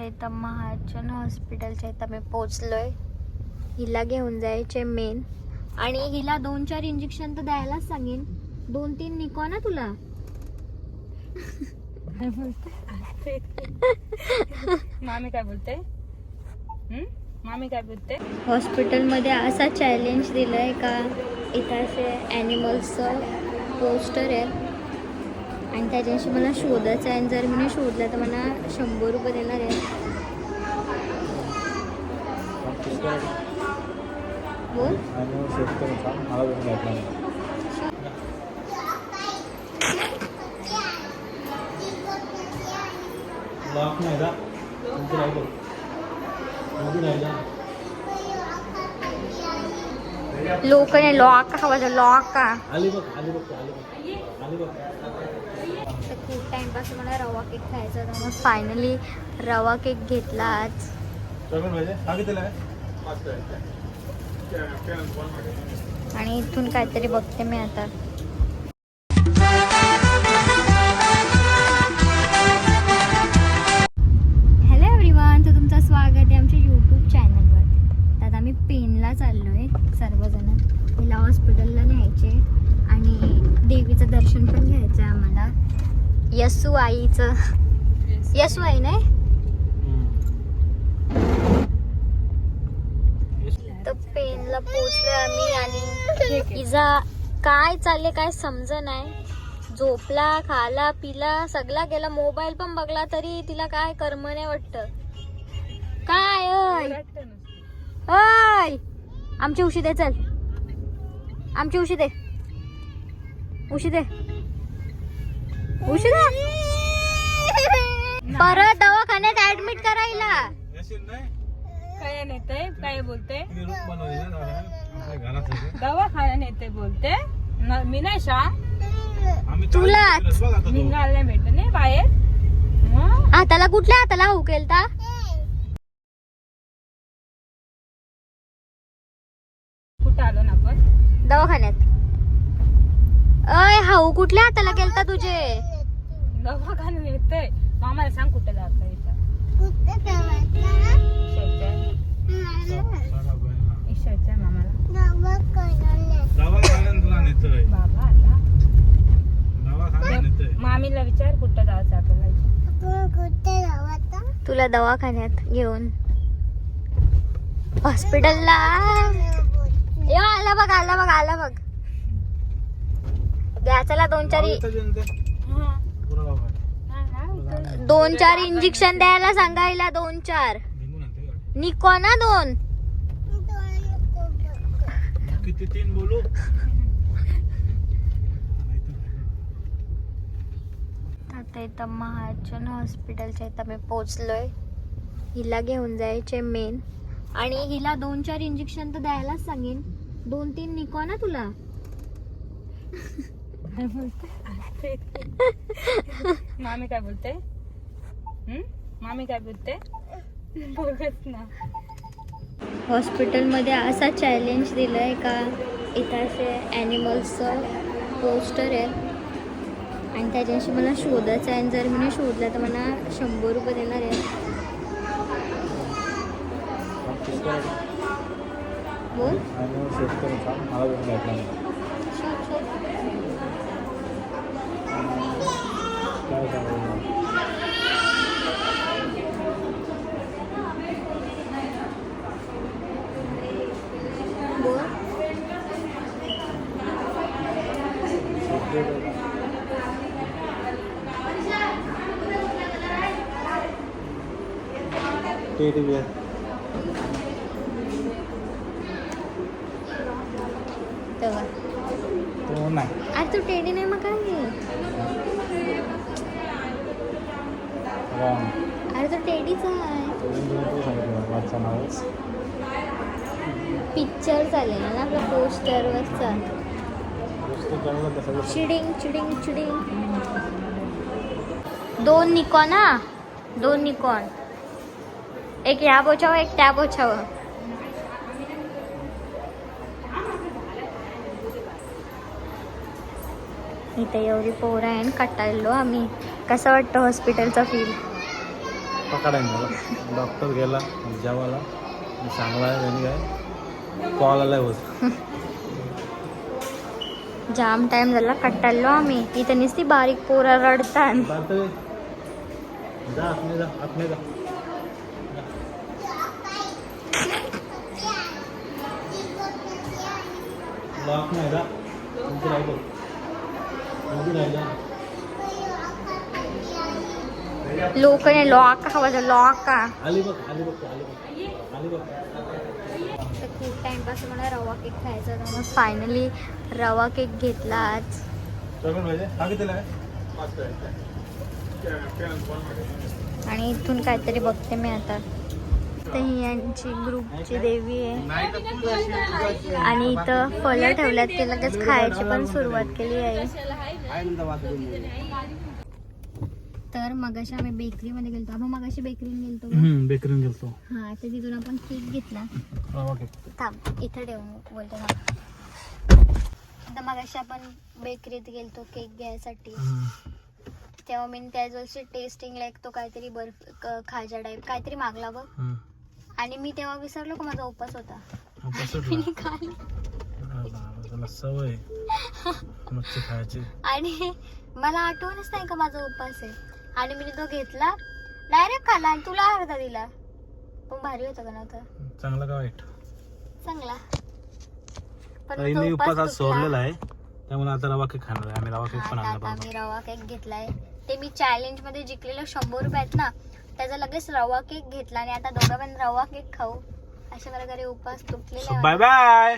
आता इथं महाजन हॉस्पिटलच्या इथं मी पोचलोय. हिला घेऊन जायचे मेन, आणि हिला 2-4 इंजेक्शन तर द्यायलाच सांगेन. 2-3 नको ना तुला. मामी काय बोलते? मामी काय बोलते? हॉस्पिटलमध्ये असा चॅलेंज दिलाय का इथं असे ॲनिमल्सचं पोस्टर आहे आणि त्याच्याशी मला शोधायचं आहे. आणि जर मी शोधलं तर मला 100 रुपये देणार आहे. बोल. लोक नाही लॉक हवा लॉक का खूप टाइमपासून मला रवा केक खायचा होता. मग फायनली रवा केक घेतला आज. आणि इथून काहीतरी बघते मी आता. हॅलो एव्हरीवन, तर तुमचं स्वागत आहे आमच्या यूट्यूब चॅनलवर. तर आम्ही पेनला चाललोय सर्वजण. हिला हॉस्पिटलला न्यायचे आणि देवीचं दर्शन पण घ्यायचं आहे आम्हाला. यसू आईचं, यसू आई नाही तर पेनला पोचलोय आम्ही. आणि इजा काय चालले काय समज नाही. झोपला, खाला, पिला, सगळा गेला. मोबाईल पण बघला तरी तिला काय कर्म नाही वाटत. काय ओय आमची उशी दे, चल आमची उशी दे, उशी दे, उशी दे. परत दवाखान्यात ऍडमिट करायला. काय नेते? काय बोलते? दवाखाना नेते बोलते. मी नाही शा तुलाच निघायला भेटत नाही बाहेर. हाताला कुठल्या हाताला हाऊ केलता? कुठं आलो ना आपण? दवाखान्यात. अय हाऊ कुठल्या हाताला केलता तुझे? दवाखाना नेते. मामाला सांग कुठे जायचं विचार. ईश्वरच्या मामाला बाबा आता मामीला विचार कुठं जायचं आपल्याला. तुला दवाखान्यात घेऊन हॉस्पिटलला. आला बघ, आला बघ, आला बघ. द्यायला 2-4 इंजेक्शन द्यायला सांगायला. 2-4 निको ना 2 किती 3 बोलू. आता इथं महाजन हॉस्पिटलच्या इथं मी पोचलोय. हिला घेऊन जायचे मेन, आणि हिला 2-4 इंजेक्शन तर द्यायलाच सांगेन. 2-3 निको ना तुला. मामी काय बोलते? मामी काय बोलते? बघत ना. हॉस्पिटलमध्ये असा चॅलेंज दिलाय का इथं असे ॲनिमल्सचं पोस्टर आहे आणि त्याच्याशी मला शोधायचं आहे. आणि जर मी शोधलं तर मला 100 रुपये देणार आहे. बोल. अरे तू टेडी नाही मग काय? अरे तो टेडीच आहे. पिक्चर चालेल ना आपल्या पोस्टरवरचा. चिडिंग चिडिंग चिडिंग. 2 निकॉन ना, 2 निकॉन. एक ह्या बोछावर, एक त्या बोछावर. इथे एवढी पोरं आहे, कटाळलो आम्ही. कसं वाटतं हॉस्पिटलचा फील? पकडायला मला डॉक्टर गेला जेवायला चांगला आहे आणि काय कॉल आलाय होत जाम टाइम झाला कट्टालो आम्ही इथे नुसती बारीक पोरा रडतात जा आतमध्ये जा आतमध्ये जा लॉक नाही जा तुमचं राहिलं राहिला लोक नाही लॉक हवा लॉक का आली बघ आली बघ आली बघ आली बघ तर खूप टाइमपासून मला रवा केक खायचा होता मग फायनली रवा केक घेतला आज चॉकलेट पाहिजे हा कितीला आहे आणि इथून काहीतरी बघते मी आता तर ही यांची ग्रुपची देवी आहे आणि इथं फळं ठेवल्यात ते लगेच खायची पण सुरुवात केली आहे तर मगाशी आम्ही बेकरीमध्ये गेलतो आपण मगाशी बेकरीत गेलतो का? बेकरीन गेलतो हा तर तिथून आपण केक घेतला ओके थांब इथं ठेवून बोलतो ना तर मगाशी आपण बेकरीत गेलतो केक घ्यायसाठी तेव्हा मी त्याच्या टेस्टिंगला एक तो काहीतरी बर्फ खाजा टाईप काहीतरी मागला बघ आणि मी तेव्हा विसरलो का माझा उपास होता मी खाल्लं. त्याला सवय मच्छी खायची आणि मला आठवणच नाही का माझा उपास आहे आणि मी तो घेतला डायरेक्ट खाल्ला आणि तुला अर्धा दिला पण भारी होता का नव्हता चांगला का वाईट चांगला पण ताईने तो उपास आज तुटला. सोडलेला आहे त्यामुळे आता रवा केक खाणार आहे आम्ही रवा केक पण हा, आणला आता पाहिजे आम्ही रवा केक घेतलाय ते मी चॅलेंज मध्ये जिंकलेलं 100 रुपये आहेत ना त्याचा लगेच रवा केक घेतला आणि आता दोघं पण रवा केक खाऊ अशा प्रकारे उपास तुटलेला आहे बाय बाय